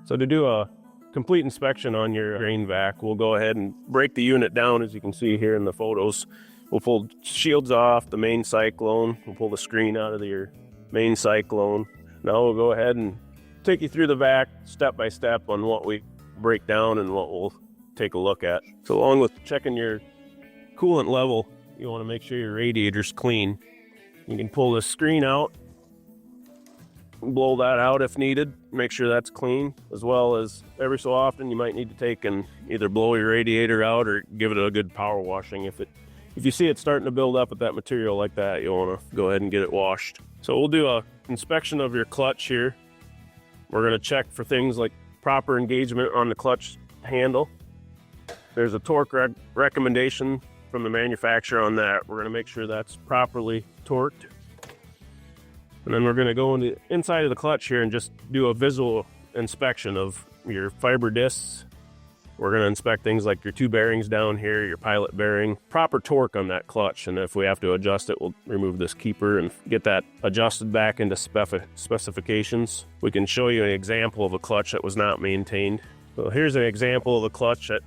So to do a complete inspection on your drain vac, we'll go ahead and break the unit down, as you can see here in the photos. We'll pull shields off the main cyclone. We'll pull the screen out of your main cyclone. Now we'll go ahead and take you through the vac step by step on what we break down and what we'll take a look at. So along with checking your coolant level, you want to make sure your radiator's clean. You can pull this screen out, blow that out if needed, make sure that's clean, as well as every so often you might need to take and either blow your radiator out or give it a good power washing. If you see it starting to build up with that material like that, you'll want to go ahead and get it washed. So we'll do a inspection of your clutch here. We're going to check for things like proper engagement on the clutch handle. There's a torque recommendation from the manufacturer on that. We're going to make sure that's properly torqued. And then we're going to go inside of the clutch here and just do a visual inspection of your fiber discs. We're going to inspect things like your two bearings down here, your pilot bearing, proper torque on that clutch. And if we have to adjust it, we'll remove this keeper and get that adjusted back into specifications. We can show you an example of a clutch that was not maintained. So here's an example of a clutch that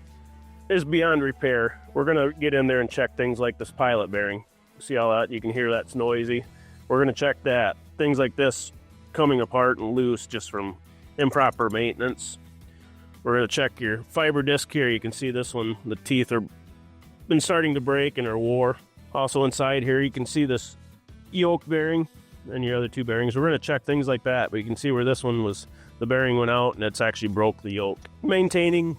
is beyond repair. We're going to get in there and check things like this pilot bearing. See how that, you can hear that's noisy. We're going to check that. Things like this coming apart and loose just from improper maintenance. We're going to check your fiber disc here. You can see this one, the teeth are been starting to break and are wore. Also inside here, you can see this yoke bearing and your other two bearings. We're going to check things like that, but you can see where this one was, the bearing went out and it's actually broke the yoke. Maintaining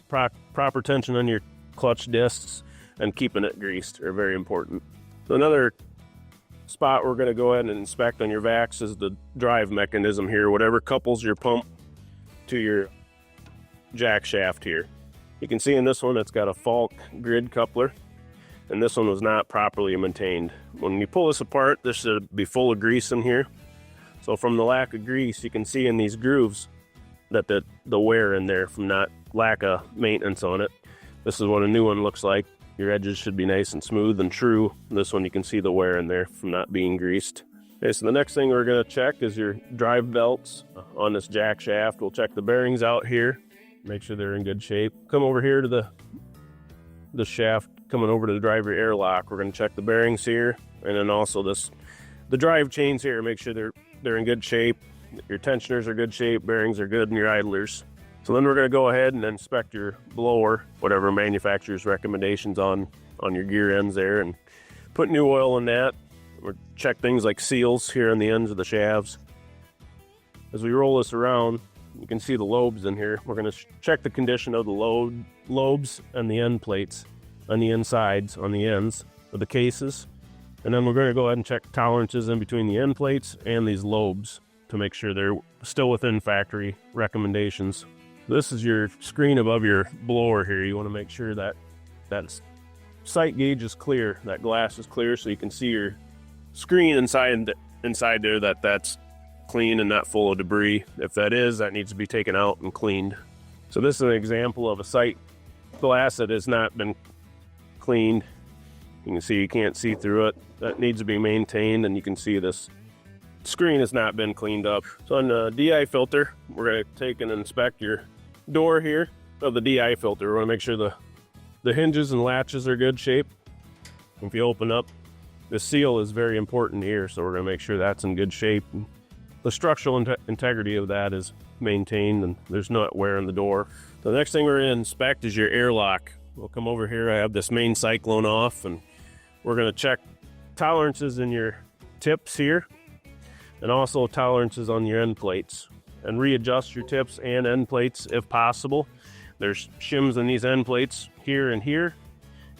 proper tension on your clutch discs and keeping it greased are very important. So another spot we're going to go ahead and inspect on your vacs is the drive mechanism here, whatever couples your pump to your jack shaft here. You can see in this one it's got a Falk grid coupler, and this one was not properly maintained. When you pull this apart, this should be full of grease in here. So from the lack of grease, you can see in these grooves that the wear in there from lack of maintenance on it. This is what a new one looks like. Your edges should be nice and smooth and true. This one you can see the wear in there from not being greased. Okay, so the next thing we're going to check is your drive belts on this jack shaft. We'll check the bearings out here, make sure they're in good shape. Come over here to the shaft, coming over to the driver airlock. We're going to check the bearings here, and then also the drive chains here. Make sure they're in good shape. Your tensioners are good shape, bearings are good, and your idlers. So then we're going to go ahead and inspect your blower, whatever manufacturer's recommendations on your gear ends there, and put new oil in that. We'll check things like seals here on the ends of the shafts. As we roll this around, you can see the lobes in here. We're going to check the condition of the lobes and the end plates on the insides, on the ends of the cases. And then we're going to go ahead and check tolerances in between the end plates and these lobes to make sure they're still within factory recommendations. This is your screen above your blower here. You want to make sure that sight gauge is clear, that glass is clear, so you can see your screen inside there, that's clean and not full of debris. If that is, that needs to be taken out and cleaned. So this is an example of a sight glass that has not been cleaned. You can see you can't see through it. That needs to be maintained, and you can see this screen has not been cleaned up. So on the DI filter, we're going to take and inspect your door here of the DI filter. We want to make sure the hinges and latches are good shape. If you open up, the seal is very important here, so we're going to make sure that's in good shape. The structural integrity of that is maintained and there's no wear in the door. The next thing we're going to inspect is your airlock. We'll come over here. I have this main cyclone off, and we're going to check tolerances in your tips here and also tolerances on your end plates, and readjust your tips and end plates if possible. There's shims in these end plates here and here.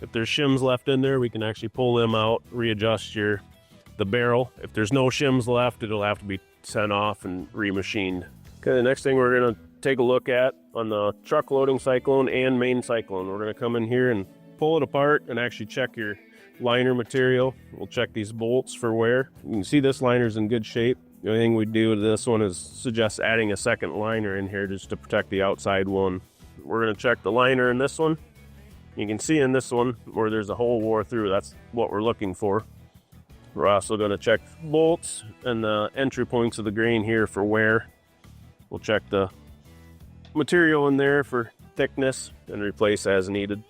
If there's shims left in there, we can actually pull them out, readjust the barrel. If there's no shims left, it'll have to be sent off and remachined. Okay, the next thing we're going to take a look at on the truck loading cyclone and main cyclone, we're going to come in here and pull it apart and actually check your liner material. We'll check these bolts for wear. You can see this liner's in good shape. The only thing we do with this one is suggest adding a second liner in here just to protect the outside one. We're going to check the liner in this one. You can see in this one where there's a hole wore through. That's what we're looking for. We're also going to check bolts and the entry points of the grain here for wear. We'll check the material in there for thickness and replace as needed.